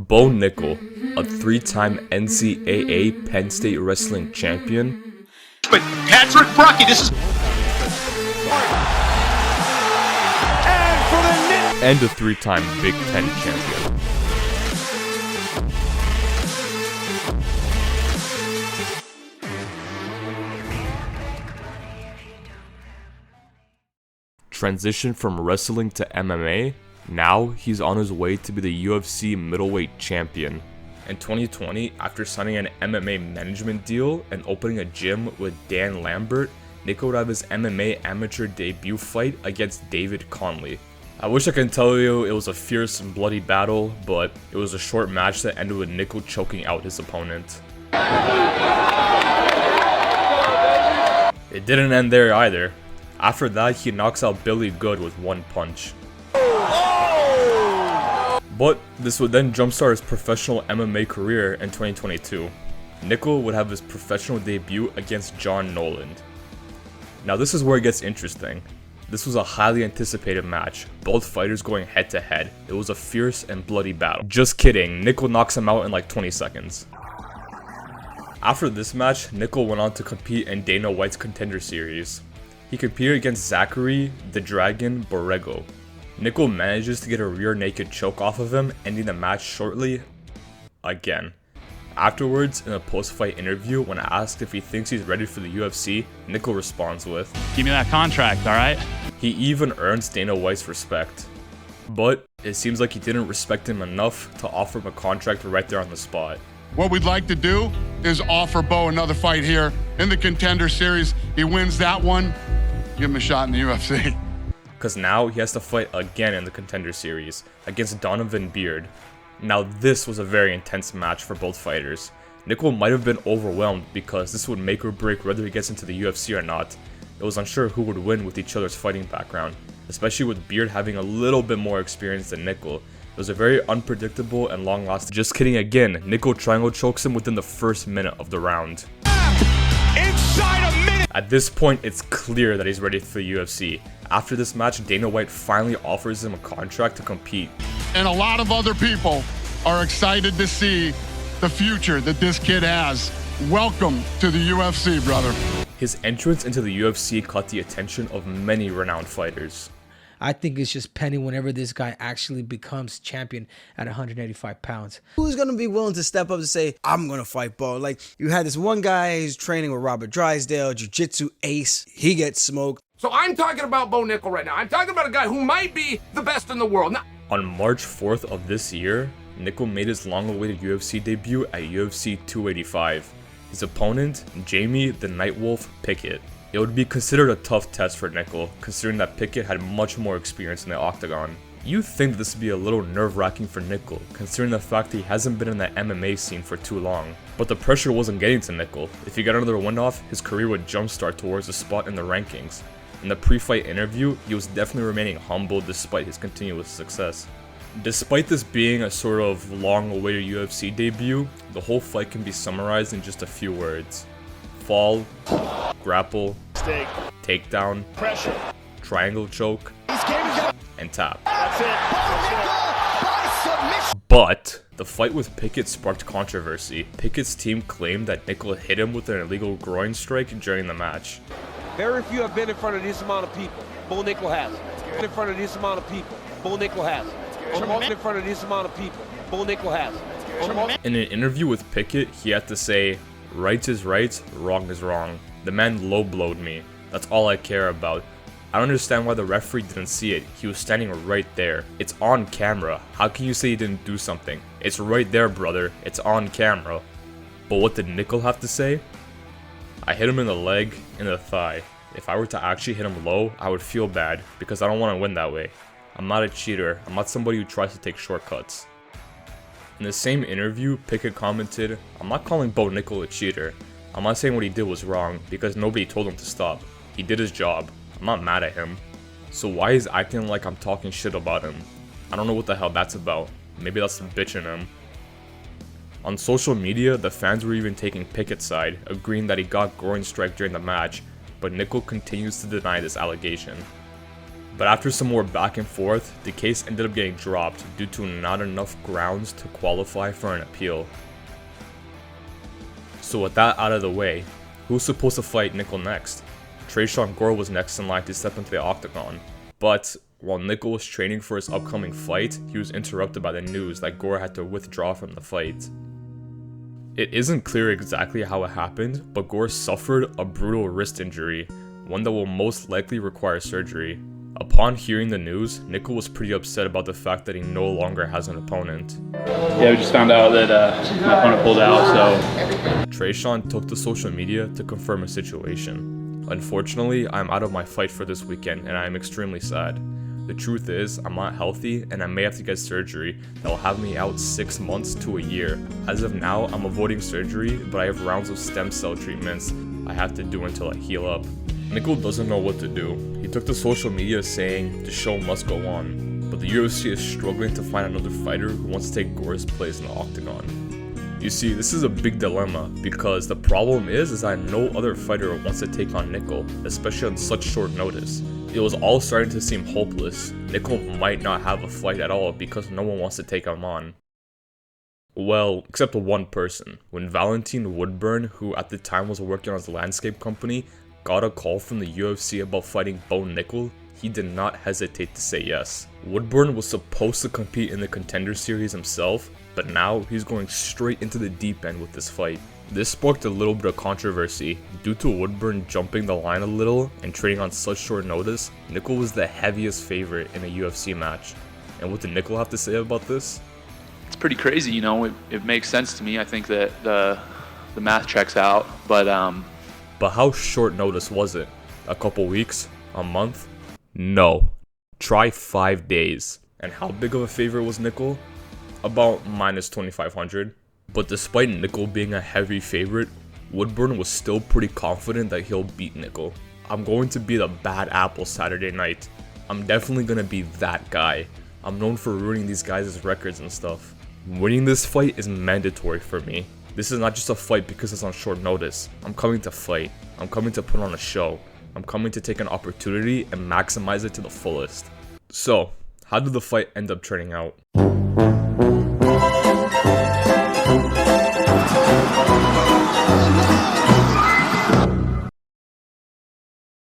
Bo Nickal, a three-time NCAA Penn State wrestling champion. But Patrick Bruckey, this is... And a three-time Big Ten champion. Transition from wrestling to MMA, now he's on his way to be the UFC middleweight champion. In 2020, after signing an MMA management deal and opening a gym with Dan Lambert, Nickal would have his MMA amateur debut fight against David Conley. I wish I could tell you it was a fierce and bloody battle, but it was a short match that ended with Nickal choking out his opponent. It didn't end there either. After that, he knocks out Billy Good with one punch. But this would then jumpstart his professional MMA career in 2022. Nickal would have his professional debut against John Noland. Now this is where it gets interesting. This was a highly anticipated match, both fighters going head to head. It was a fierce and bloody battle. Just kidding, Nickal knocks him out in like 20 seconds. After this match, Nickal went on to compete in Dana White's Contender series. He competed against Zachary the Dragon Borrego. Nickal manages to get a rear naked choke off of him, ending the match shortly again. Afterwards, in a post-fight interview, when asked if he thinks he's ready for the UFC, Nickal responds with, "Give me that contract, alright?" He even earns Dana White's respect. But it seems like he didn't respect him enough to offer him a contract right there on the spot. What we'd like to do is offer Bo another fight here in the Contender series. He wins that one, give him a shot in the UFC. Because now he has to fight again in the Contender series against Donovan Beard. Now this was a very intense match for both fighters. Nickal might have been overwhelmed because this would make or break whether he gets into the UFC or not. It was unsure who would win with each other's fighting background, especially with Beard having a little bit more experience than Nickal. It was a very unpredictable and long-lasting. Just kidding again, Nickal triangle chokes him within the first minute of the round. Inside a minute! At this point, it's clear that he's ready for the UFC. After this match, Dana White finally offers him a contract to compete. And a lot of other people are excited to see the future that this kid has. Welcome to the UFC, brother. His entrance into the UFC caught the attention of many renowned fighters. I think it's just pending whenever this guy actually becomes champion at 185 pounds. Who's going to be willing to step up and say, I'm going to fight Bo? Like, you had this one guy who's training with Robert Drysdale, jiu-jitsu ace. He gets smoked. So I'm talking about Bo Nickal right now. I'm talking about a guy who might be the best in the world. Now, On March 4th of this year, Nickal made his long-awaited UFC debut at UFC 285. His opponent, Jamie the Nightwolf Pickett. It would be considered a tough test for Nickal, considering that Pickett had much more experience in the octagon. You'd think this would be a little nerve-wracking for Nickal, considering the fact that he hasn't been in the MMA scene for too long. But the pressure wasn't getting to Nickal. If he got another win off, his career would jumpstart towards a spot in the rankings. In the pre-fight interview, he was definitely remaining humble despite his continuous success. Despite this being a sort of long-awaited UFC debut, the whole fight can be summarized in just a few words. Fall, grapple, takedown, pressure. triangle choke, and tap. That's it. But the fight with Pickett sparked controversy. Pickett's team claimed that Nickal hit him with an illegal groin strike during the match. Very few have been in front of this amount of people. Bo Nickal has. In front of this amount of people. Bo Nickal has. In front of this amount of people. Bo Nickal has. In an interview with Pickett, he had to say, "Right is right, wrong is wrong. The man low-blowed me. That's all I care about. I don't understand why the referee didn't see it. He was standing right there. It's on camera. How can you say he didn't do something? It's right there, brother. It's on camera." But what did Nickal have to say? "I hit him in the leg, in the thigh. If I were to actually hit him low, I would feel bad because I don't want to win that way. I'm not a cheater. I'm not somebody who tries to take shortcuts." In the same interview, Pickett commented, "I'm not calling Bo Nickal a cheater. I'm not saying what he did was wrong because nobody told him to stop. He did his job. I'm not mad at him. So why is acting like I'm talking shit about him? I don't know what the hell that's about. Maybe that's the bitch in him." On social media, the fans were even taking Pickett's side, agreeing that he got groin strike during the match, but Nickal continues to deny this allegation. But after some more back and forth, the case ended up getting dropped due to not enough grounds to qualify for an appeal. So with that out of the way, who's supposed to fight Nickal next? Tresean Gore was next in line to step into the octagon, but while Nickal was training for his upcoming fight, he was interrupted by the news that Gore had to withdraw from the fight. It isn't clear exactly how it happened, but Gore suffered a brutal wrist injury, one that will most likely require surgery. Upon hearing the news, Nickal was pretty upset about the fact that he no longer has an opponent. Yeah, we just found out that my opponent pulled out, so. Tresean took to social media to confirm his situation. Unfortunately, I'm out of my fight for this weekend and I am extremely sad. The truth is, I'm not healthy and I may have to get surgery that will have me out 6 months to a year. As of now, I'm avoiding surgery, but I have rounds of stem cell treatments I have to do until I heal up. Nickal doesn't know what to do. He took to social media saying the show must go on, but the UFC is struggling to find another fighter who wants to take Gore's place in the octagon. You see, this is a big dilemma because the problem is that no other fighter wants to take on Nickal, especially on such short notice. It was all starting to seem hopeless. Nickal might not have a fight at all because no one wants to take him on. Well, except one person. When Valentin Woodburn, who at the time was working on his landscape company, got a call from the UFC about fighting Bo Nickal, he did not hesitate to say yes. Woodburn was supposed to compete in the Contender series himself, but now he's going straight into the deep end with this fight. This sparked a little bit of controversy. Due to Woodburn jumping the line a little and training on such short notice, Nickal was the heaviest favorite in a UFC match. And what did Nickal have to say about this? It's pretty crazy, you know, it makes sense to me. I think that the math checks out, but how short notice was it? A couple weeks? A month? No. Try 5 days. And how big of a favorite was Nickal? About minus 2,500. But despite Nickal being a heavy favorite, Woodburn was still pretty confident that he'll beat Nickal. I'm going to be the bad apple Saturday night. I'm definitely going to be that guy. I'm known for ruining these guys' records and stuff. Winning this fight is mandatory for me. This is not just a fight because it's on short notice. I'm coming to fight. I'm coming to put on a show. I'm coming to take an opportunity and maximize it to the fullest. So, how did the fight end up turning out?